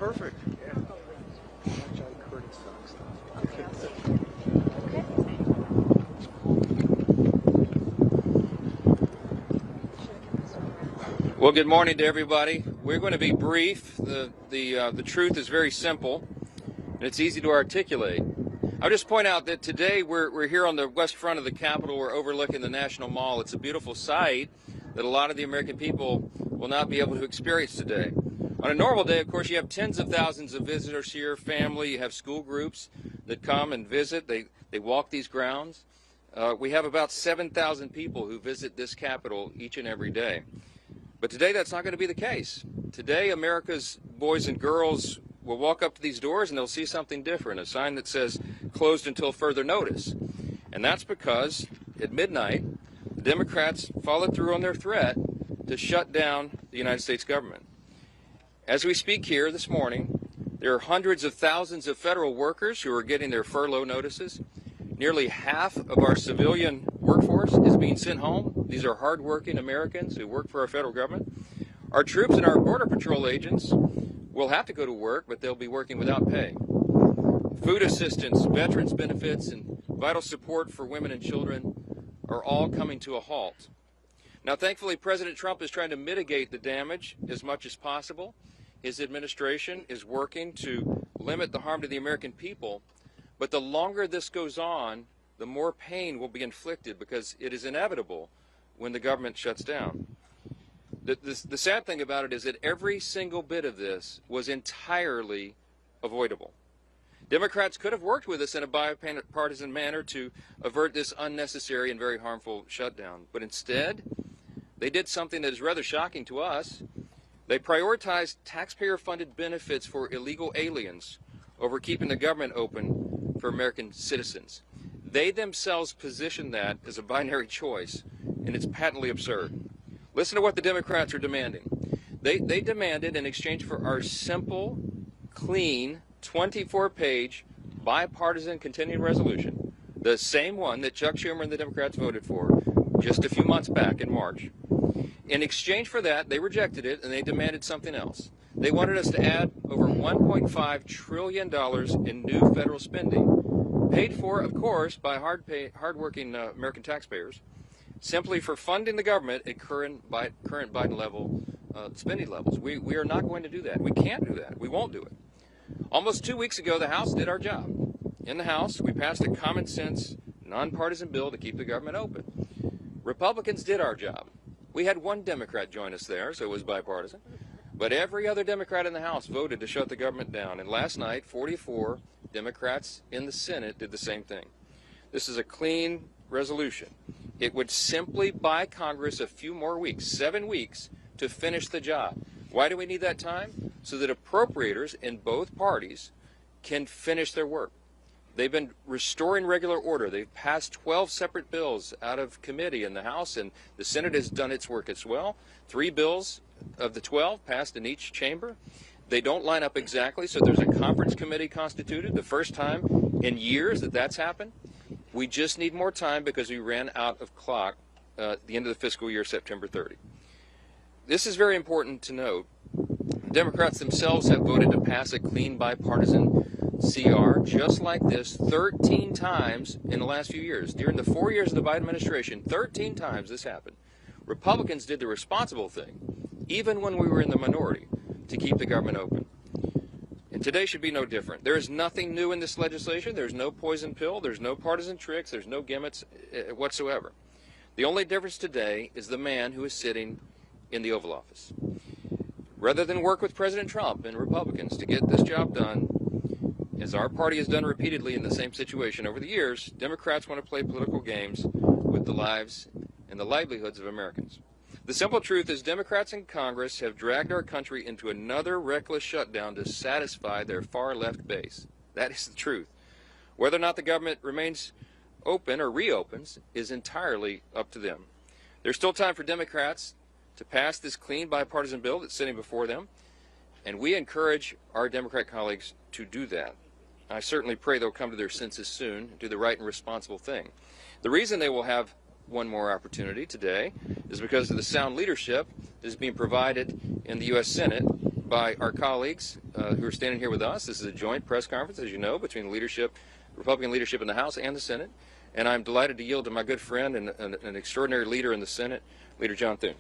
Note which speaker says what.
Speaker 1: perfect. Yeah. John Curtis stuff. Well, good morning to everybody. We're going to be brief. The truth is very simple, and it's easy to articulate. I'll just point out that today we're here on the west front of the Capitol. We're overlooking the National Mall. It's a beautiful sight that a lot of the American people will not be able to experience today. On a normal day, of course, you have tens of thousands of visitors here, family, you have school groups that come and visit. They walk these grounds. We have about 7,000 people who visit this Capitol each and every day. But today that's not going to be the case. Today America's boys and girls will walk up to these doors and they'll see something different, a sign that says closed until further notice. And that's because at midnight, the Democrats followed through on their threat to shut down the United States government. As we speak here this morning, there are hundreds of thousands of federal workers who are getting their furlough notices. Nearly half of our civilian workforce is being sent home. These are hardworking Americans who work for our federal government. Our troops and our Border Patrol agents will have to go to work, but they'll be working without pay. Food assistance, veterans benefits, and vital support for women and children are all coming to a halt. Now, thankfully, President Trump is trying to mitigate the damage as much as possible. His administration is working to limit the harm to the American people. But the longer this goes on, the more pain will be inflicted because it is inevitable when the government shuts down. The sad thing about it is that every single bit of this was entirely avoidable. Democrats could have worked with us in a bipartisan manner to avert this unnecessary and very harmful shutdown. But instead, they did something that is rather shocking to us. They prioritized taxpayer-funded benefits for illegal aliens over keeping the government open for American citizens. They themselves position that as a binary choice, and it's patently absurd. Listen to what the Democrats are demanding. They demanded, in exchange for our simple, clean, 24-page bipartisan continuing resolution, the same one that Chuck Schumer and the Democrats voted for just a few months back in March. In exchange for that, they rejected it, and they demanded something else. They wanted us to add over $1.5 trillion in new federal spending, paid for, of course, by hardworking American taxpayers, simply for funding the government at current Biden level spending levels. We are not going to do that. We can't do that. We won't do it. Almost 2 weeks ago, the House did our job. In the House, we passed a common sense, nonpartisan bill to keep the government open. Republicans did our job. We had one Democrat join us there, so it was bipartisan. But every other Democrat in the House voted to shut the government down. And last night, 44 Democrats in the Senate did the same thing. This is a clean resolution. It would simply buy Congress a few more weeks, 7 weeks, to finish the job. Why do we need that time? So that appropriators in both parties can finish their work. They've been restoring regular order. They've passed 12 separate bills out of committee in the House, and the Senate has done its work as well. 3 bills of the 12 passed in each chamber. They don't line up exactly, so there's a conference committee constituted, the first time in years that that's happened. We just need more time because we ran out of clock at the end of the fiscal year, September 30. This is very important to note. Democrats themselves have voted to pass a clean bipartisan CR just like this 13 times in the last few years. During the 4 years of the Biden administration, 13 times this happened. Republicans did the responsible thing, even when we were in the minority, to keep the government open. And today should be no different. There is nothing new in this legislation. There's no poison pill. There's no partisan tricks. There's no gimmicks whatsoever. The only difference today is the man who is sitting in the Oval Office. Rather than work with President Trump and Republicans to get this job done, as our party has done repeatedly in the same situation over the years, Democrats want to play political games with the lives and the livelihoods of Americans. The simple truth is Democrats in Congress have dragged our country into another reckless shutdown to satisfy their far-left base. That is the truth. Whether or not the government remains open or reopens is entirely up to them. There's still time for Democrats to pass this clean bipartisan bill that's sitting before them, and we encourage our Democrat colleagues to do that. I certainly pray they'll come to their senses soon and do the right and responsible thing. The reason they will have one more opportunity today is because of the sound leadership that is being provided in the U.S. Senate by our colleagues who are standing here with us. This is a joint press conference, as you know, between the leadership, Republican leadership in the House and the Senate. And I'm delighted to yield to my good friend and an extraordinary leader in the Senate, Leader John Thune.